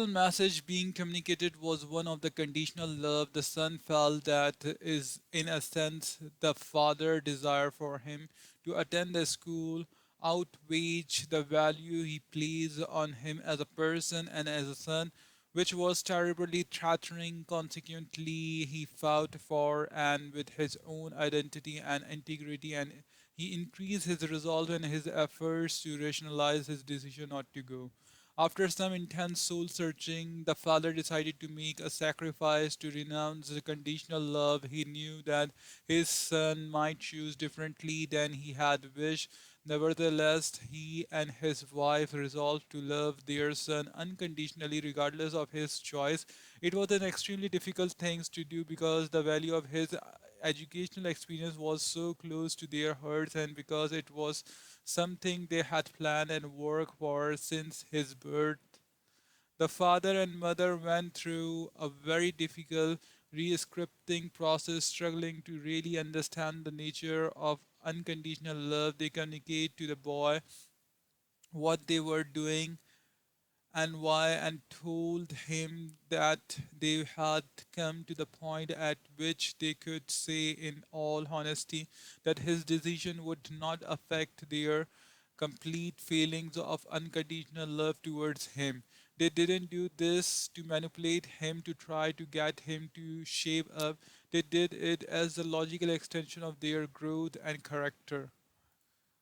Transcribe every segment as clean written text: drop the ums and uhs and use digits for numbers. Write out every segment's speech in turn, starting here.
message being communicated was one of the conditional love the son felt that is in a sense the father desire for him to attend the school outweighed the value he placed on him as a person and as a son, which was terribly threatening. Consequently he fought for and with his own identity and integrity, and he increased his resolve and his efforts to rationalize his decision not to go. After some intense soul searching, the father decided to make a sacrifice to renounce the conditional love. He knew that his son might choose differently than he had wished. Nevertheless, he and his wife resolved to love their son unconditionally, regardless of his choice. It was an extremely difficult thing to do because the value of his educational experience was so close to their hearts, and because it was something they had planned and worked for since his birth. The father and mother went through a very difficult re-scripting process, struggling to really understand the nature of unconditional love. They communicate to the boy what they were doing and why, and told him that they had come to the point at which they could say in all honesty that his decision would not affect their complete feelings of unconditional love towards him. They didn't do this to manipulate him, to try to get him to shape up. They did it as a logical extension of their growth and character.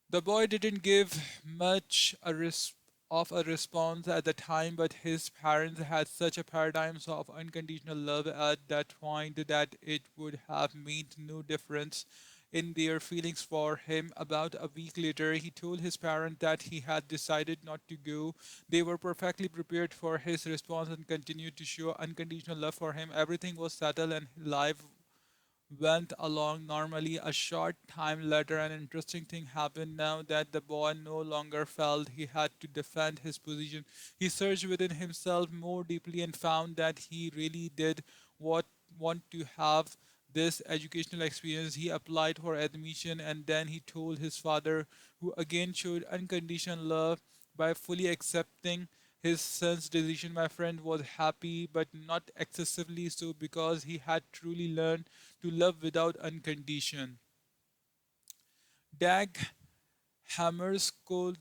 The boy didn't give much of a response at the time, but his parents had such a paradigm of unconditional love at that point that it would have made no difference in their feelings for him. About a week later, he told his parents that he had decided not to go. They were perfectly prepared for his response and continued to show unconditional love for him. Everything was settled and life went along normally. A short time later, an interesting thing happened. Now that the boy no longer felt he had to defend his position, he searched within himself more deeply and found that he really did what want to have this educational experience. He applied for admission and then he told his father, who again showed unconditional love by fully accepting his son's decision. My friend was happy, but not excessively so, because he had truly learned to love without uncondition. Dag Hammarskjöld,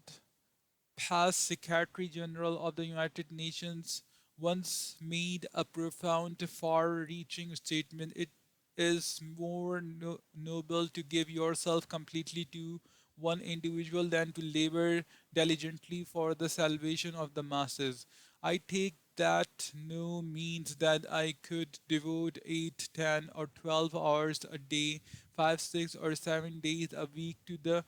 past Secretary General of the United Nations, once made a profound, far reaching statement. It is more noble to give yourself completely to one individual than to labor diligently for the salvation of the masses. I take that no means that I could devote 8, 10, or 12 hours a day, 5, 6, or 7 days a week to the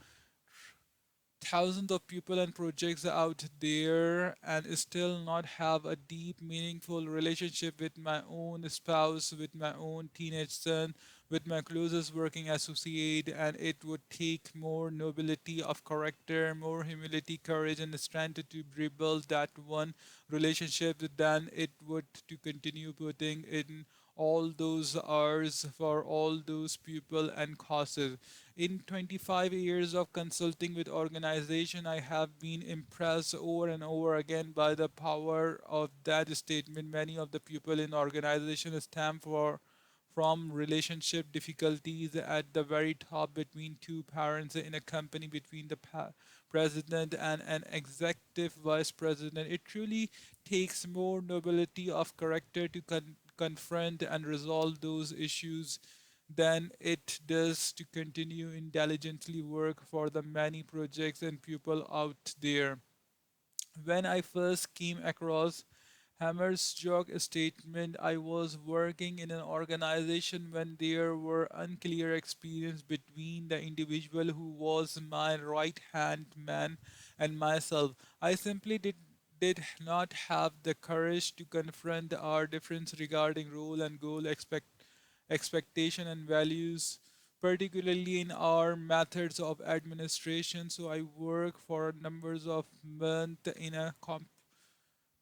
thousands of people and projects out there and still not have a deep, meaningful relationship with my own spouse, with my own teenage son, with my closest working associate. And it would take more nobility of character, more humility, courage, and strength to rebuild that one relationship than it would to continue putting in all those hours for all those people and causes. In 25 years of consulting with organization, I have been impressed over and over again by the power of that statement. Many of the people in organization stem from relationship difficulties at the very top between two parents in a company, between the president and an executive vice president. It truly takes more nobility of character to confront and resolve those issues than it does to continue intelligently work for the many projects and people out there. When I first came across Hammer's joke statement, I was working in an organization when there were unclear experience between the individual who was my right hand man and myself. I simply did not have the courage to confront our difference regarding role and goal, expectation and values, particularly in our methods of administration. So I worked for numbers of months in a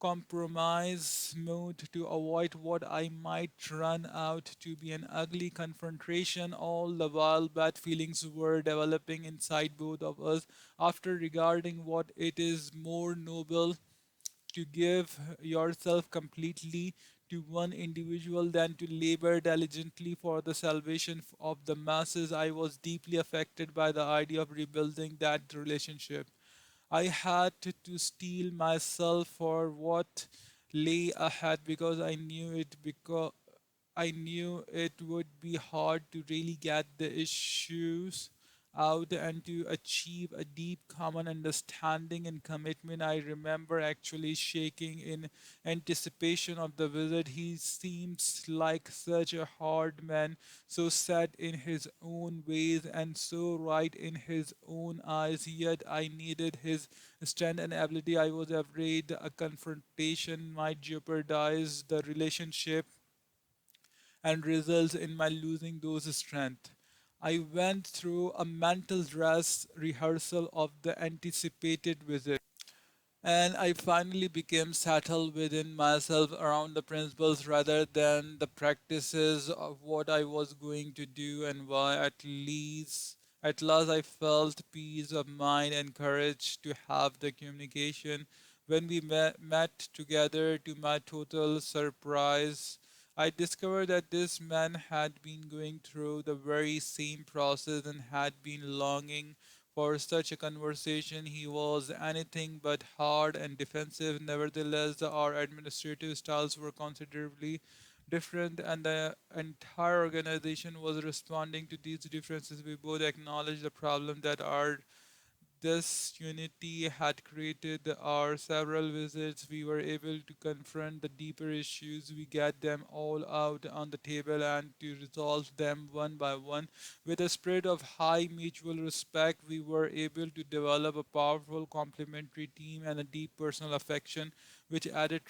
compromise mode to avoid what I might run out to be an ugly confrontation. All the while, bad feelings were developing inside both of us. After regarding what it is more noble to give yourself completely to one individual than to labor diligently for the salvation of the masses. I was deeply affected by the idea of rebuilding that relationship. I had to steel myself for what lay ahead because I knew it would be hard to really get the issues out and to achieve a deep common understanding and commitment. I remember actually shaking in anticipation of the visit. He seems like such a hard man, so set in his own ways and so right in his own eyes. Yet I needed his strength and ability. I was afraid a confrontation might jeopardize the relationship and results in my losing those strength. I went through a mental dress rehearsal of the anticipated visit, and I finally became settled within myself around the principles rather than the practices of what I was going to do and why. At last, I felt peace of mind and courage to have the communication. When we met together, to my total surprise, I discovered that this man had been going through the very same process and had been longing for such a conversation. He was anything but hard and defensive. Nevertheless, our administrative styles were considerably different, and the entire organization was responding to these differences. We both acknowledged the problem that our this unity had created our several visits. We were able to confront the deeper issues. We get them all out on the table and to resolve them one by one. With a spirit of high mutual respect, we were able to develop a powerful complementary team and a deep personal affection, which added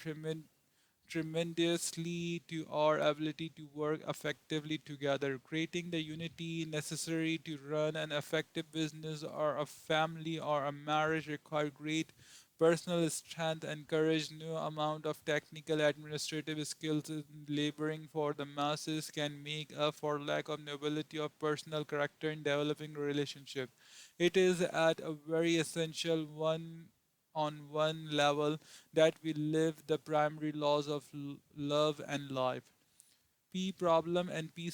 tremendously to our ability to work effectively together, creating the unity necessary to run an effective business or a family or a marriage require great personal strength and courage. No amount of technical administrative skills in laboring for the masses can make up for lack of nobility of personal character in developing a relationship. It is at a very essential one on one level that we live the primary laws of love and life. P problem and P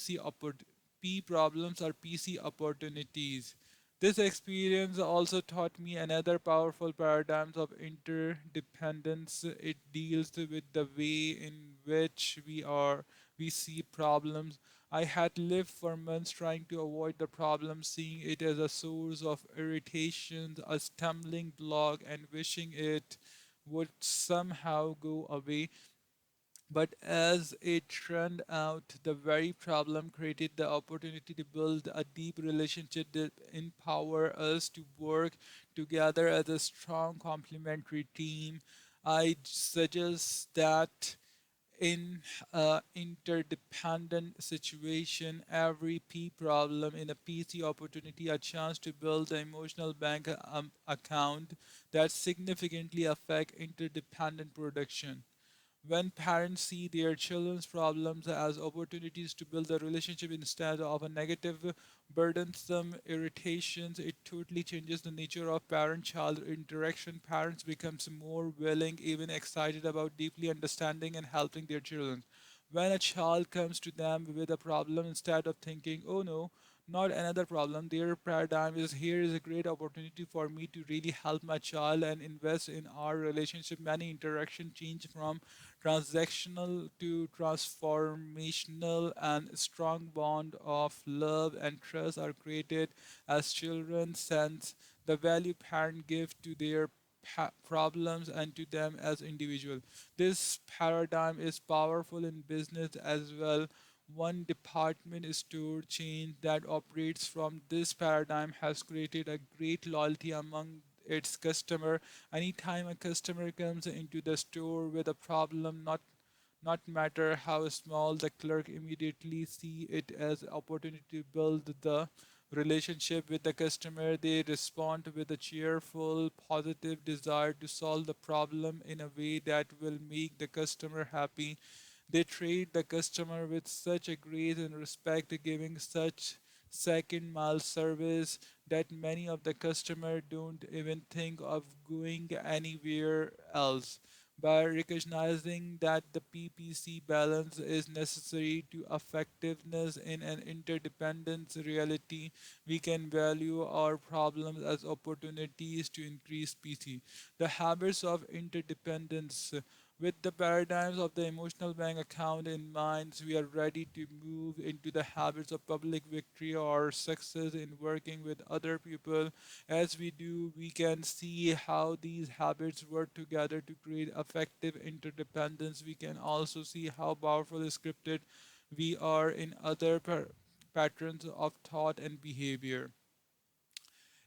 problems are PC opportunities. This experience also taught me another powerful paradigms of interdependence. It deals with the way in which we see problems. I had lived for months trying to avoid the problem, seeing it as a source of irritation, a stumbling block, and wishing it would somehow go away. But as it turned out, the very problem created the opportunity to build a deep relationship that empower us to work together as a strong complementary team. I suggest that in a interdependent situation, every P problem in a PC opportunity a chance to build an emotional bank account that significantly affect interdependent production. When parents see their children's problems as opportunities to build a relationship instead of a negative, burdensome irritations, it totally changes the nature of parent-child interaction. Parents becomes more willing, even excited about deeply understanding and helping their children. When a child comes to them with a problem, instead of thinking, oh no, not another problem, their paradigm is here is a great opportunity for me to really help my child and invest in our relationship. Many interaction change from transactional to transformational, and strong bond of love and trust are created as children sense the value parents give to their problems and to them as individual. This paradigm is powerful in business as well. One department store chain that operates from this paradigm has created a great loyalty among its customer. Anytime a customer comes into the store with a problem, not matter how small, the clerk immediately see it as opportunity to build the relationship with the customer. They respond with a cheerful, positive desire to solve the problem in a way that will make the customer happy. They treat the customer with such a grace and respect, giving such second mile service that many of the customer don't even think of going anywhere else. By recognizing that the PPC balance is necessary to effectiveness in an interdependence reality, we can value our problems as opportunities to increase PC. The habits of interdependence. With the paradigms of the emotional bank account in mind, we are ready to move into the habits of public victory or success in working with other people. As we do, we can see how these habits work together to create effective interdependence. We can also see how powerful scripted we are in other patterns of thought and behavior.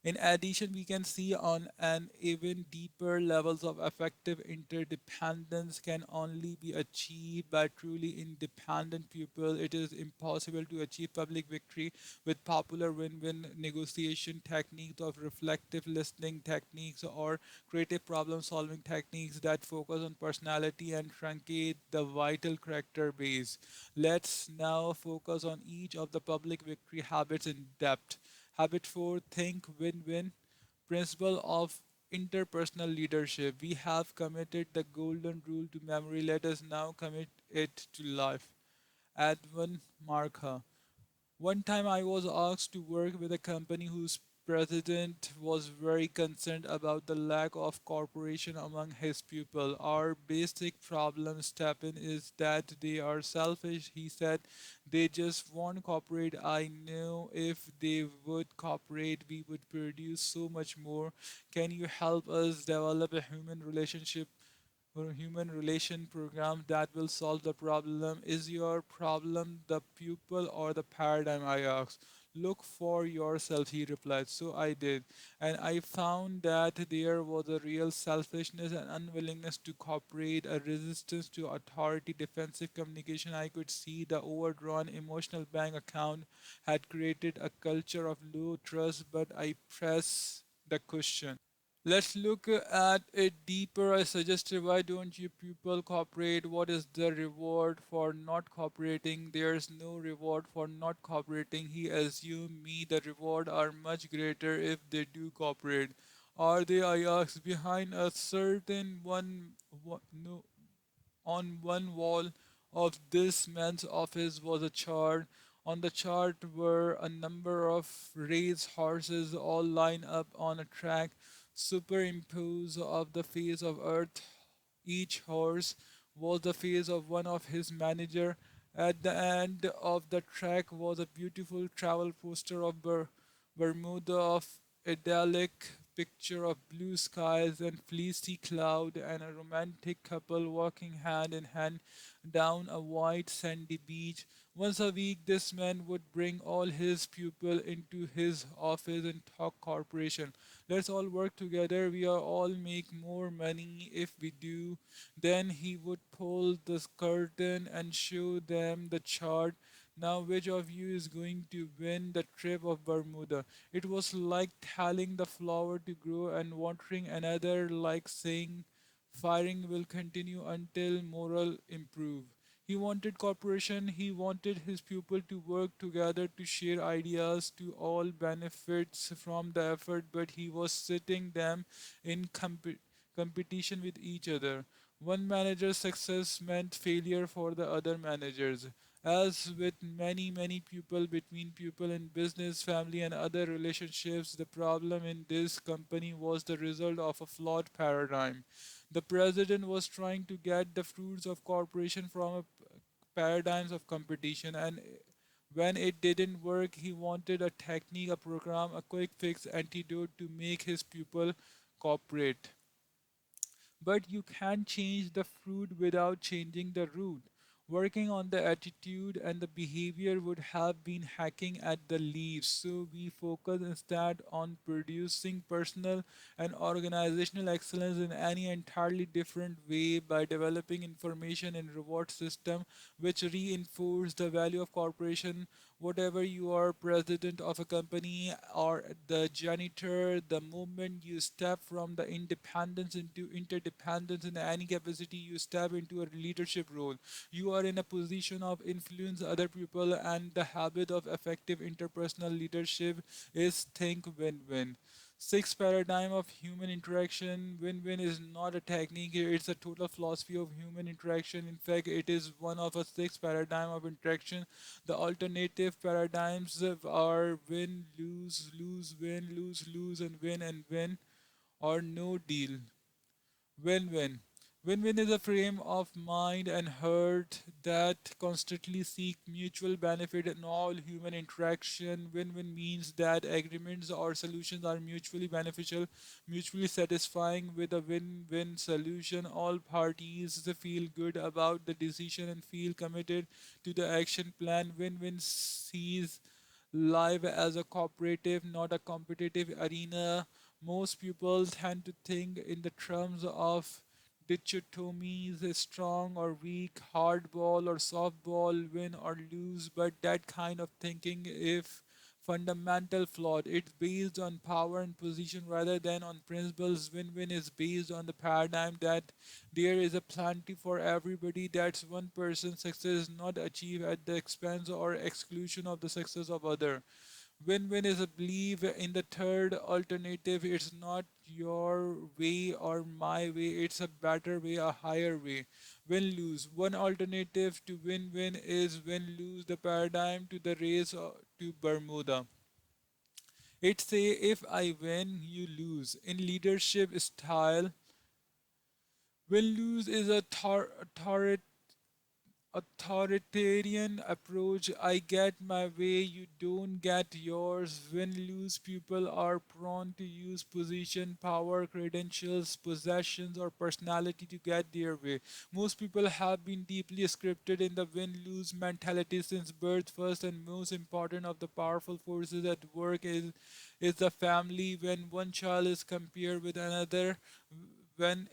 In addition, we can see on an even deeper levels of effective interdependence can only be achieved by truly independent people. It is impossible to achieve public victory with popular win-win negotiation techniques of reflective listening techniques or creative problem-solving techniques that focus on personality and truncate the vital character base. Let's now focus on each of the public victory habits in depth. Habit 4, think win win. Principle of interpersonal leadership. We have committed the golden rule to memory. Let us now commit it to life. Edwin Markha. One time I was asked to work with a company whose president was very concerned about the lack of cooperation among his people. Our basic problem, Stephen, is that they are selfish. He said they just won't cooperate. I know if they would cooperate, we would produce so much more. Can you help us develop a human relationship or human relation program that will solve the problem? Is your problem the pupil or the paradigm? I asked. Look for yourself, he replied. So I did. And I found that there was a real selfishness and unwillingness to cooperate, a resistance to authority, defensive communication. I could see the overdrawn emotional bank account had created a culture of low trust, but I pressed the question. Let's look at it deeper. I suggested, why don't you people cooperate? What is the reward for not cooperating? There's no reward for not cooperating. He assumed me the reward are much greater if they do cooperate. Are they? I asked. Behind a certain no, on one wall of this man's office was a chart. On the chart were a number of race horses all lined up on a track, superimposed of the face of earth. Each horse was the face of one of his manager. At the end of the track was a beautiful travel poster of Bermuda of idyllic picture of blue skies and fleecy cloud and a romantic couple walking hand in hand down a white sandy beach. Once a week, this man would bring all his pupils into his office and talk corporation. Let's all work together. We are all make more money if we do. Then he would pull the curtain and show them the chart. Now, which of you is going to win the trip of Bermuda? It was like telling the flower to grow and watering another, like saying firing will continue until moral improve. He wanted cooperation, he wanted his people to work together to share ideas to all benefits from the effort, but he was setting them in competition with each other. One manager's success meant failure for the other managers. As with many people between people in business, family, and other relationships, the problem in this company was the result of a flawed paradigm. The president was trying to get the fruits of cooperation from a paradigms of competition, and when it didn't work, he wanted a technique, a program, a quick fix antidote to make his pupil cooperate. But you can't change the fruit without changing the root. Working on the attitude and the behavior would have been hacking at the leaves. So we focus instead on producing personal and organizational excellence in any entirely different way by developing information and reward system which reinforce the value of corporation. Whatever you are, president of a company or the janitor, the moment you step from the independence into interdependence in any capacity, you step into a leadership role. You are in a position of influence other people, and the habit of effective interpersonal leadership is think win-win. Sixth paradigm of human interaction. Win-win is not a technique, it's a total philosophy of human interaction. In fact, it is one of a six paradigm of interaction. The alternative paradigms are win, lose, lose, win, lose, lose, and win, or no deal. Win-win. Win-win is a frame of mind and heart that constantly seek mutual benefit in all human interaction. Win-win means that agreements or solutions are mutually beneficial, mutually satisfying. With a win-win solution, all parties feel good about the decision and feel committed to the action plan. Win-win sees life as a cooperative, not a competitive arena. Most people tend to think in the terms of dichotomies, strong or weak, hard ball or soft ball, win or lose, but that kind of thinking, if fundamental flawed, it's based on power and position rather than on principles. Win-win is based on the paradigm that there is a plenty for everybody. That's one person's success not achieved at the expense or exclusion of the success of other. Win-win is a belief in the third alternative. It's not your way or my way. It's a better way, a higher way. Win-lose. One alternative to win-win is win-lose, the paradigm to the race to Bermuda. It's say if I win, you lose. In leadership style, win-lose is a authoritarian approach. I get my way, you don't get yours. Win lose, people are prone to use position, power, credentials, possessions, or personality to get their way. Most people have been deeply scripted in the win lose mentality since birth. First and most important of the powerful forces at work is the family. When one child is compared with another, when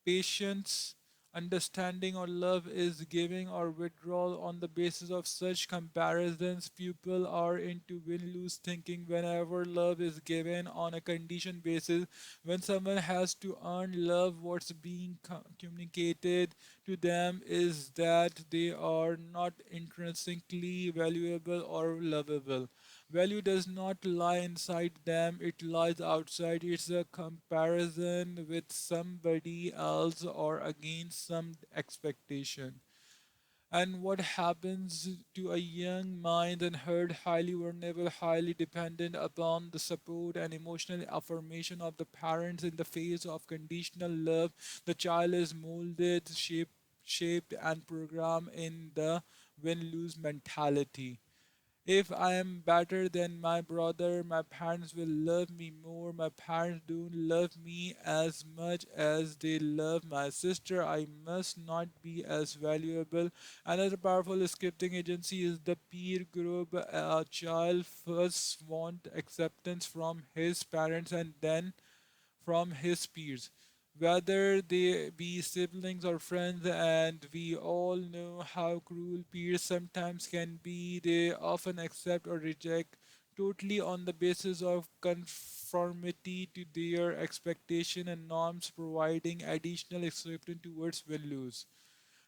patience, understanding, or love is giving or withdrawal on the basis of such comparisons. People are into win lose thinking whenever love is given on a condition basis. When someone has to earn love, what's being communicated to them is that they are not intrinsically valuable or lovable. Value does not lie inside them, it lies outside. It's a comparison with somebody else or against some expectation. And what happens to a young mind and heard highly vulnerable, highly dependent upon the support and emotional affirmation of the parents in the face of conditional love? The child is molded, shaped and programmed in the win-lose mentality. If I am better than my brother, my parents will love me more. My parents don't love me as much as they love my sister. I must not be as valuable. Another powerful scripting agency is the peer group. A child first want acceptance from his parents and then from his peers, whether they be siblings or friends, and we all know how cruel peers sometimes can be. They often accept or reject totally on the basis of conformity to their expectation and norms, providing additional acceptance towards values.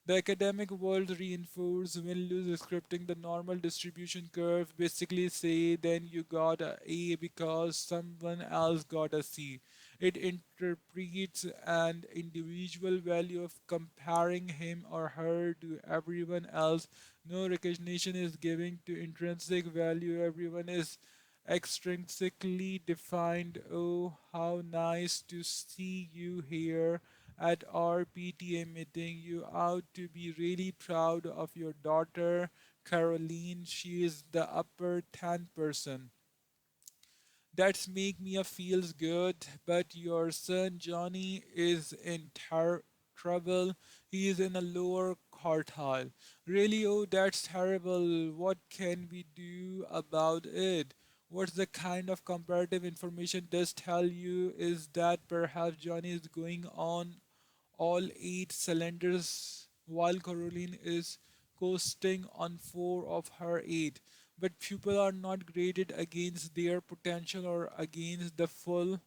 The academic world reinforces when-lose scripting. The normal distribution curve basically say then you got a A because someone else got a C. It interprets an individual value of comparing him or her to everyone else. No recognition is given to intrinsic value. Everyone is extrinsically defined. Oh, how nice to see you here at our PTA meeting. You ought to be really proud of your daughter, Caroline. She is the upper 10%. That's make me a feels good, but your son Johnny is in trouble. He is in a lower quartile. Really, oh, that's terrible. What can we do about it? What's the kind of comparative information does tell you is that perhaps Johnny is going on all eight cylinders while Caroline is coasting on four of her eight. But people are not graded against their potential or against the full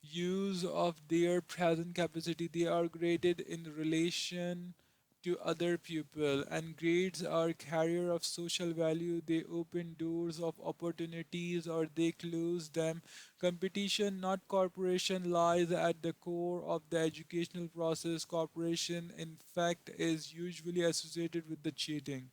use of their present capacity. They are graded in relation to other people, and grades are carrier of social value. They open doors of opportunities or they close them. Competition, not corporation, lies at the core of the educational process. Corporation, in fact, is usually associated with the cheating.